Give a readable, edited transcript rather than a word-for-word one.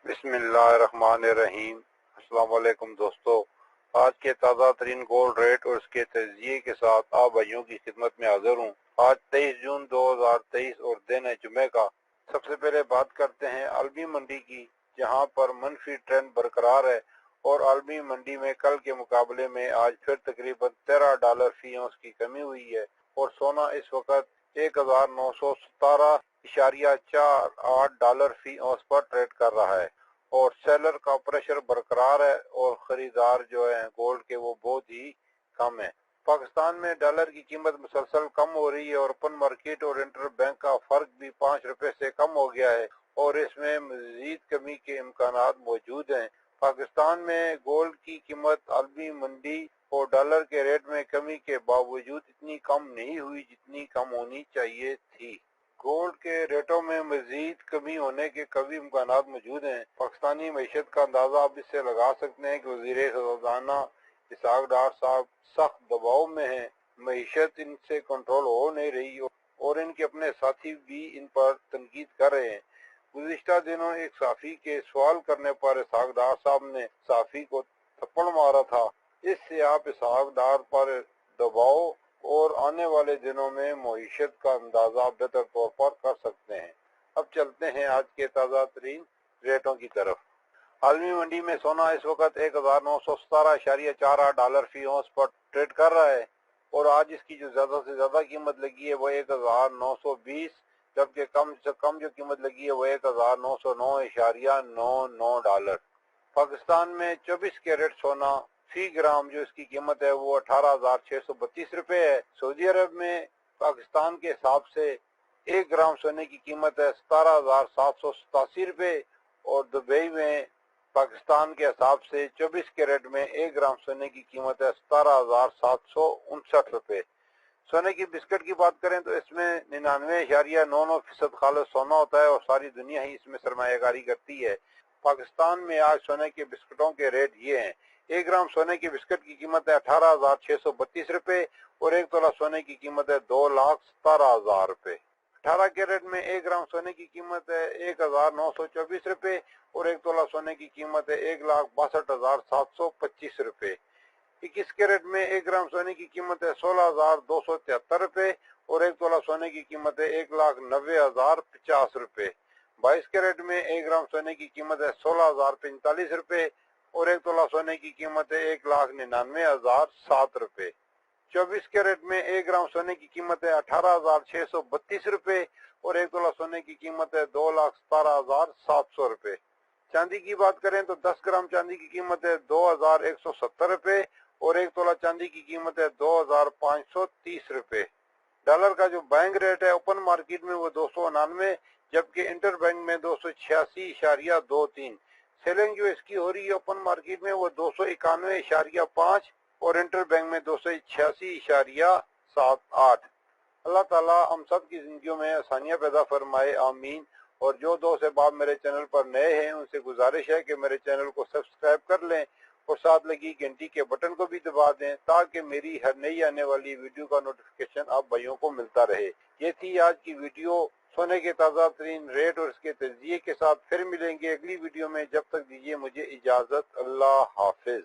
بسم اللہ الرحمن الرحیم۔ السلام علیکم دوستو، آج کے تازہ ترین گولڈ ریٹ اور اس کے تجزیے کے ساتھ آپ بھائیوں کی خدمت میں حاضر ہوں۔ آج 23 جون 2023 اور دن ہے جمعہ کا۔ سب سے پہلے بات کرتے ہیں عالمی منڈی کی، جہاں پر منفی ٹرینڈ برقرار ہے اور عالمی منڈی میں کل کے مقابلے میں آج پھر تقریباً $13 فی اونس کی کمی ہوئی ہے اور سونا اس وقت $1917.48 فی اونس پر ٹریڈ کر رہا ہے اور سیلر کا پریشر برقرار ہے اور خریدار جو ہیں گولڈ کے وہ بہت ہی کم ہیں۔ پاکستان میں ڈالر کی قیمت مسلسل کم ہو رہی ہے اور اوپن مارکیٹ اور انٹر بینک کا فرق بھی 5 روپے سے کم ہو گیا ہے اور اس میں مزید کمی کے امکانات موجود ہیں۔ پاکستان میں گولڈ کی قیمت عالمی منڈی اور ڈالر کے ریٹ میں کمی کے باوجود اتنی کم نہیں ہوئی جتنی کم ہونی چاہیے تھی۔ گولڈ کے ریٹوں میں مزید کمی ہونے کے قوی امکانات موجود ہیں۔ پاکستانی معیشت کا اندازہ آپ اس سے لگا سکتے ہیں کہ وزیر خزانہ اسحاق ڈار صاحب سخت دباؤ میں ہیں۔ معیشت ان سے کنٹرول ہو نہیں رہی اور ان کے اپنے ساتھی بھی ان پر تنقید کر رہے ہیں۔ گزشتہ دنوں ایک صحافی کے سوال کرنے پر اسحاق ڈار صاحب نے صحافی کو تھپڑ مارا تھا۔ اس سے آپ اسحاق ڈار پر دباؤ اور آنے والے دنوں میں معیشت کا اندازہ بہتر طور پر کر سکتے ہیں۔ اب چلتے ہیں آج کے تازہ ترین ریٹوں کی طرف۔ عالمی منڈی میں سونا اس وقت $1917.48 فی اونس پر ٹریڈ کر رہا ہے اور آج اس کی جو زیادہ سے زیادہ قیمت لگی ہے وہ 1920، جبکہ کم سے کم جو قیمت لگی ہے وہ $1909.99۔ پاکستان میں 24 کیرٹ سونا فی گرام جو اس کی قیمت ہے وہ 18,632 روپے ہے۔ سعودی عرب میں پاکستان کے حساب سے 1 گرام سونے کی قیمت ہے 17,787 روپے اور دبئی میں پاکستان کے حساب سے 24 کیرٹ میں 1 گرام سونے کی قیمت ہے 17,759 روپے۔ سونے کی بسکٹ کی بات کریں تو اس میں 99.99% خالص سونا ہوتا ہے اور ساری دنیا ہی اس میں سرمایہ کاری کرتی ہے۔ پاکستان میں آج سونے کے بسکٹوں کے ریٹ یہ ہیں: 1 گرام سونے کی بسکٹ کی قیمت ہے 18,632 روپے اور 1 تولہ سونے کی قیمت ہے 2,17,000 روپے۔ 18 کیرٹ میں 1 گرام سونے کی قیمت ہے 1,924 روپے اور 1 تولہ سونے کی قیمت ہے 1,62,725 روپے۔ 21 کیرٹ میں 1 گرام سونے کی قیمت ہے 16,273 روپے اور 1 تولہ سونے کی قیمت ہے 1,90,050 روپے۔ 22 کیرٹ میں 1 گرام سونے کی قیمت ہے 16,045 روپے اور 1 تولہ سونے کی قیمت ہے 1,99,007 روپے۔ 24 کیرٹ میں 1 گرام سونے کی قیمت ہے 18,632 روپے اور 1 تولہ سونے کی قیمت ہے 2,17,700 روپے۔ چاندی کی بات کریں تو 10 گرام چاندی کی قیمت ہے 2,170 روپے اور 1 تولہ چاندی کی قیمت ہے 2,530 روپے۔ ڈالر کا جو بینک ریٹ ہے اوپن مارکیٹ میں وہ 299، جبکہ انٹر بینک میں 286.23۔ سیلنگ جو اس کی ہو رہی ہے اوپن مارکیٹ میں وہ 291.5 اور انٹر بینک میں 286.78۔ اللہ تعالیٰ ہم سب کی زندگیوں میں آسانیاں پیدا فرمائے، آمین۔ اور جو دوست احباب میرے چینل پر نئے ہیں ان سے گزارش ہے کہ میرے چینل کو سبسکرائب کر لیں اور ساتھ لگی گھنٹی کے بٹن کو بھی دبا دیں تاکہ میری ہر نئی آنے والی ویڈیو کا نوٹیفیکیشن آپ بھائیوں کو ملتا رہے۔ یہ تھی آج کی ویڈیو سونے کے تازہ ترین ریٹ اور اس کے تجزیے کے ساتھ۔ پھر ملیں گے اگلی ویڈیو میں، جب تک دیجیے مجھے اجازت۔ اللہ حافظ۔